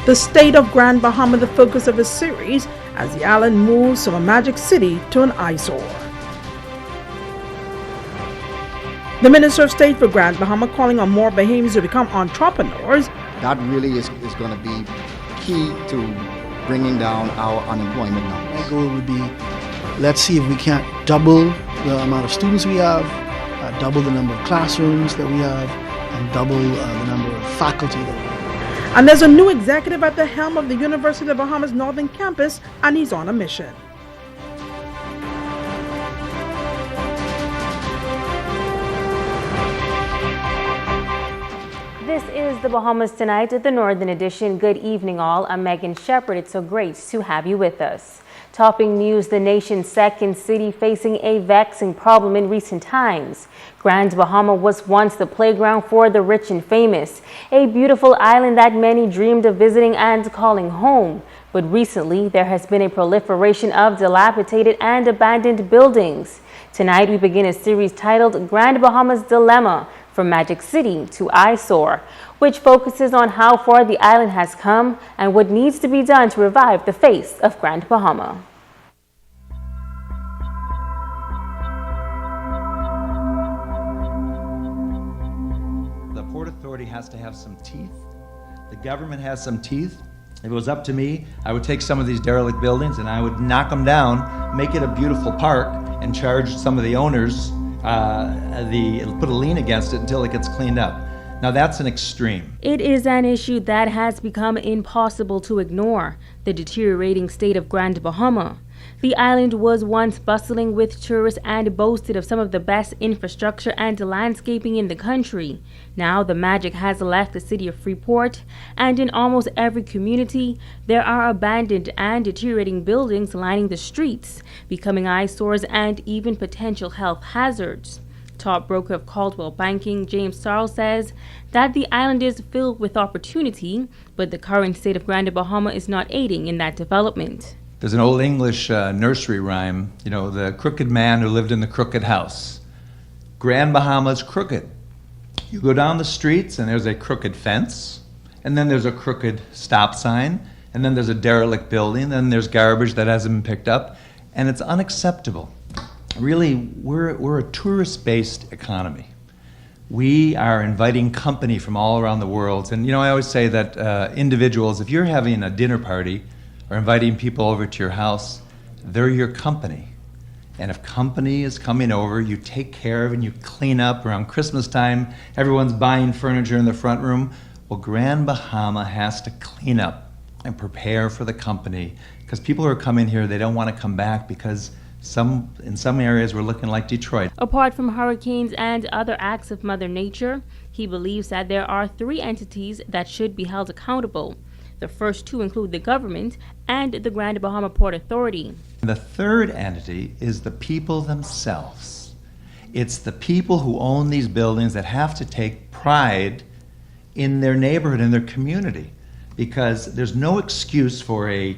the state of Grand Bahama the focus of his series as the island moves from a magic city to an eyesore. The Minister of State for Grand Bahama calling on more Bahamians to become entrepreneurs. That really is going to be key to bringing down our unemployment numbers. My goal would be, let's see if we can't double the amount of students we have, double the number of classrooms that we have, and double the number of faculty that we have. And there's a new executive at the helm of the University of Bahamas Northern Campus, and he's on a mission. This is the Bahamas Tonight at the Northern Edition. Good evening all. I'm Megan Shepard. It's so great to have you with us. Topping news, the nation's second city facing a vexing problem in recent times. Grand Bahama was once the playground for the rich and famous, a beautiful island that many dreamed of visiting and calling home. But recently, there has been a proliferation of dilapidated and abandoned buildings. Tonight, we begin a series titled Grand Bahama's Dilemma, from Magic City to Eyesore, which focuses on how far the island has come and what needs to be done to revive the face of Grand Bahama. The Port Authority has to have some teeth. The government has some teeth. If it was up to me, I would take some of these derelict buildings and I would knock them down, make it a beautiful park, and charge some of the owners put a lien against it until it gets cleaned up. Now that's an extreme. It is an issue that has become impossible to ignore, the deteriorating state of Grand Bahama. The island was once bustling with tourists and boasted of some of the best infrastructure and landscaping in the country. Now the magic has left the city of Freeport, and in almost every community, there are abandoned and deteriorating buildings lining the streets, becoming eyesores and even potential health hazards. Top broker of Caldwell Banking, James Sarl, says that the island is filled with opportunity, but the current state of Grand Bahama is not aiding in that development. There's an old English nursery rhyme, you know, the crooked man who lived in the crooked house. Grand Bahama's crooked. You go down the streets and there's a crooked fence, and then there's a crooked stop sign, and then there's a derelict building, and then there's garbage that hasn't been picked up, and it's unacceptable. Really, we're a tourist-based economy. We are inviting company from all around the world, and you know, I always say that individuals, if you're having a dinner party, or inviting people over to your house, they're your company. And if company is coming over, you take care of and you clean up. Around Christmas time, everyone's buying furniture in the front room. Well, Grand Bahama has to clean up and prepare for the company, because people who are coming here, they don't want to come back because in some areas we're looking like Detroit. Apart from hurricanes and other acts of Mother Nature, he believes that there are three entities that should be held accountable. The first two include the government and the Grand Bahama Port Authority. The third entity is the people themselves. It's the people who own these buildings that have to take pride in their neighborhood, in their community, because there's no excuse for a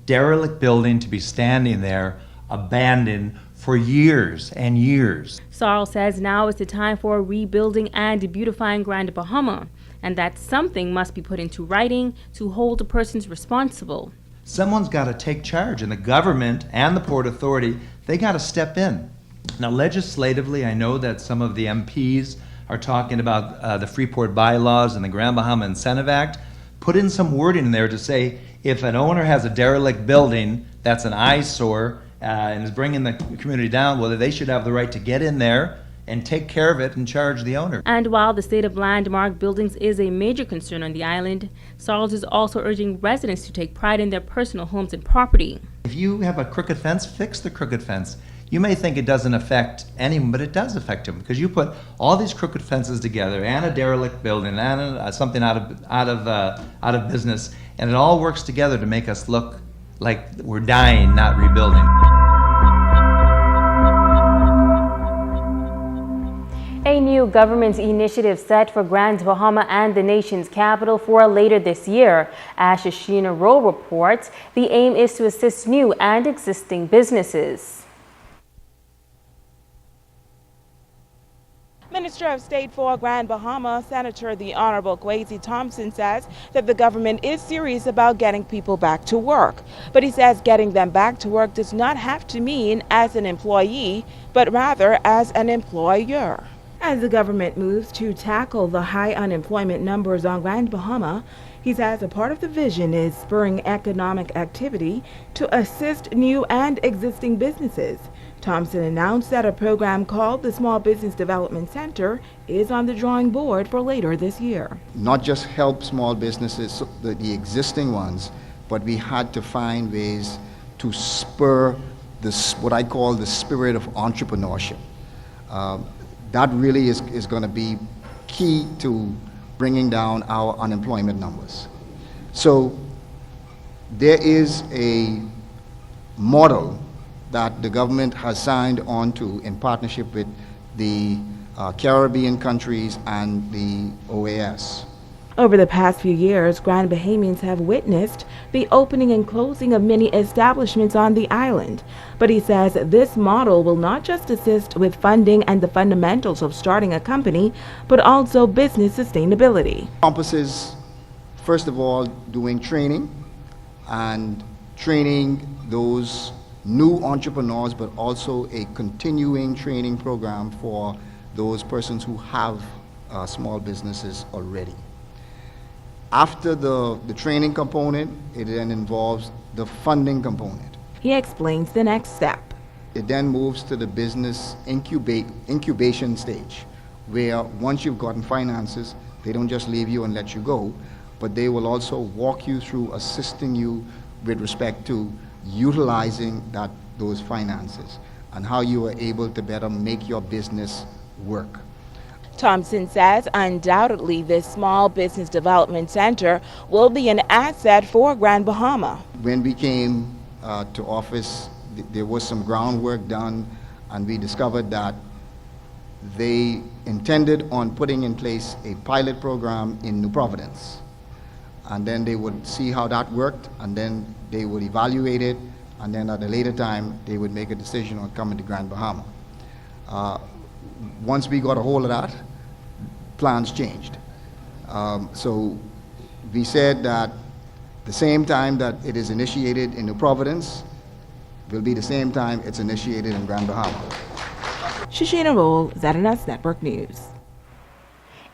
derelict building to be standing there abandoned for years and years. Sarl says now is the time for rebuilding and beautifying Grand Bahama, and that something must be put into writing to hold the persons responsible. Someone's got to take charge, and the government and the Port Authority, they got to step in. Now, legislatively, I know that some of the MPs are talking about the Freeport bylaws and the Grand Bahama Incentive Act. Put in some wording in there to say if an owner has a derelict building that's an eyesore and is bringing the community down, well, they should have the right to get in there and take care of it and charge the owner. And while the state of landmark buildings is a major concern on the island, Sarles is also urging residents to take pride in their personal homes and property. If you have a crooked fence, fix the crooked fence. You may think it doesn't affect anyone, but it does affect them, because you put all these crooked fences together and a derelict building and something out of business, and it all works together to make us look like we're dying, not rebuilding. A new government initiative set for Grand Bahama and the nation's capital for later this year. As Shashina Rowe reports, the aim is to assist new and existing businesses. Minister of State for Grand Bahama, Senator the Honorable Kwesi Thompson says that the government is serious about getting people back to work. But he says getting them back to work does not have to mean as an employee, but rather as an employer. As the government moves to tackle the high unemployment numbers on Grand Bahama, he says a part of the vision is spurring economic activity to assist new and existing businesses. Thompson announced that a program called the Small Business Development Center is on the drawing board for later this year. Not just help small businesses, the existing ones, but we had to find ways to spur this, what I call the spirit of entrepreneurship. That really is going to be key to bringing down our unemployment numbers. So there is a model that the government has signed on to in partnership with the Caribbean countries and the OAS. Over the past few years, Grand Bahamians have witnessed the opening and closing of many establishments on the island. But he says this model will not just assist with funding and the fundamentals of starting a company, but also business sustainability. Encompasses, first of all, doing training and training those new entrepreneurs, but also a continuing training program for those persons who have small businesses already. After the training component, it then involves the funding component. He explains the next step. It then moves to the business incubation stage, where once you've gotten finances, they don't just leave you and let you go, but they will also walk you through assisting you with respect to utilizing those finances and how you are able to better make your business work. Thompson says undoubtedly this Small Business Development Center will be an asset for Grand Bahama. When we came to office, there was some groundwork done, and we discovered that they intended on putting in place a pilot program in New Providence. And then they would see how that worked, and then they would evaluate it, and then at a later time, they would make a decision on coming to Grand Bahama. Once we got a hold of that, plans changed. So we said that the same time that it is initiated in New Providence will be the same time it's initiated in Grand Bahama. Shishina Roll, ZNS Network News.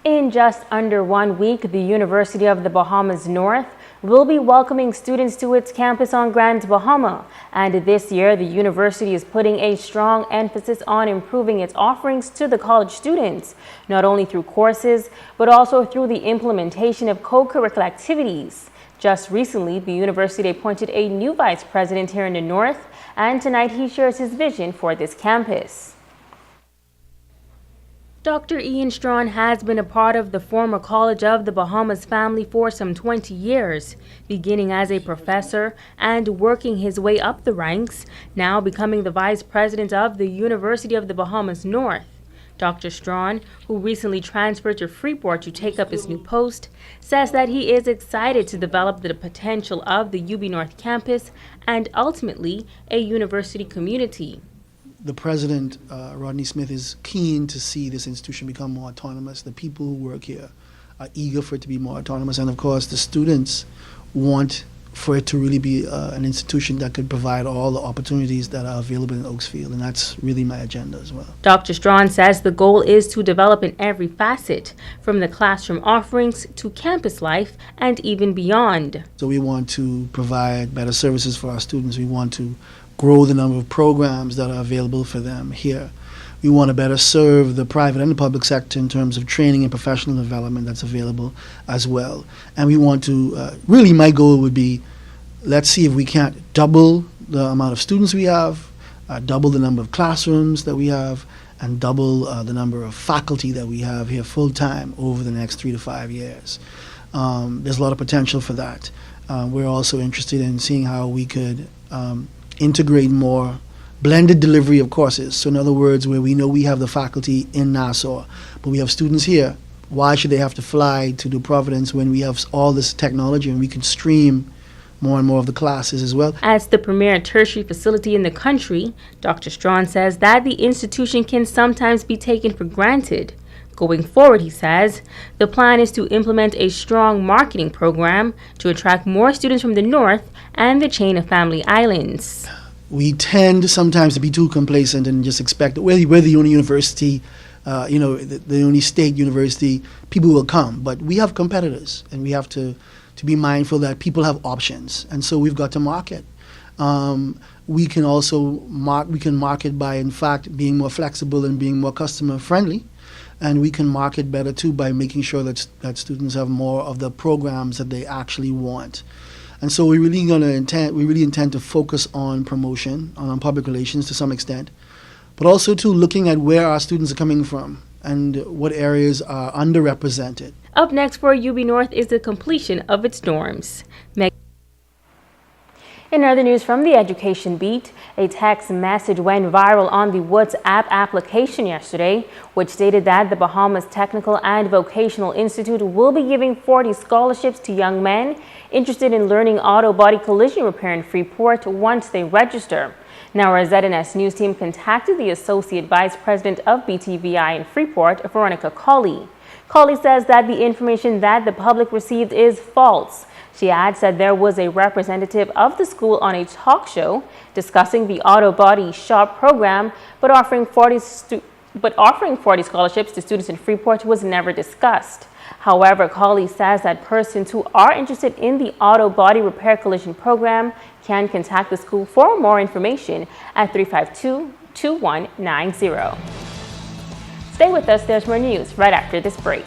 In just under 1 week, the University of the Bahamas North will be welcoming students to its campus on Grand Bahama. And this year, the university is putting a strong emphasis on improving its offerings to the college students, not only through courses, but also through the implementation of co-curricular activities. Just recently, the university appointed a new vice president here in the North, and tonight he shares his vision for this campus. Dr. Ian Strawn has been a part of the former College of the Bahamas family for some 20 years, beginning as a professor and working his way up the ranks, now becoming the vice president of the University of the Bahamas North. Dr. Strawn, who recently transferred to Freeport to take up his new post, says that he is excited to develop the potential of the UB North campus and ultimately a university community. The president, Rodney Smith, is keen to see this institution become more autonomous. The people who work here are eager for it to be more autonomous. And of course, the students want for it to really be an institution that could provide all the opportunities that are available in Oaksfield. And that's really my agenda as well. Dr. Strawn says the goal is to develop in every facet, from the classroom offerings to campus life and even beyond. So we want to provide better services for our students. We want to grow the number of programs that are available for them here. We want to better serve the private and the public sector in terms of training and professional development that's available as well. And we want to, really my goal would be, let's see if we can't double the amount of students we have, double the number of classrooms that we have, and double the number of faculty that we have here full-time over the next 3 to 5 years. There's a lot of potential for that. We're also interested in seeing how we could integrate more blended delivery of courses. So in other words, where we know we have the faculty in Nassau, but we have students here, why should they have to fly to New Providence when we have all this technology and we can stream more and more of the classes as well? As the premier tertiary facility in the country, Dr. Strawn says that the institution can sometimes be taken for granted. Going forward, he says, the plan is to implement a strong marketing program to attract more students from the north and the chain of family islands. We tend sometimes to be too complacent and just expect that we're the only university, the only state university, people will come. But we have competitors, and we have to be mindful that people have options, and so we've got to market. We can also market by, in fact, being more flexible and being more customer friendly, and we can market better too by making sure that students have more of the programs that they actually want. And so we really intend to focus on promotion, on public relations to some extent, but also too looking at where our students are coming from and what areas are underrepresented. Up next for UB North is the completion of its dorms. In other news from the education beat, a text message went viral on the WhatsApp application yesterday, which stated that the Bahamas Technical and Vocational Institute will be giving 40 scholarships to young men interested in learning auto body collision repair in Freeport once they register. Now, our ZNS News team contacted the Associate Vice President of BTVI in Freeport, Veronica Colley. Colley says that the information that the public received is false. She adds that there was a representative of the school on a talk show discussing the auto body shop program, but offering 40 scholarships to students in Freeport was never discussed. However, Colley says that persons who are interested in the auto body repair collision program can contact the school for more information at 352-2190. Stay with us, there's more news right after this break.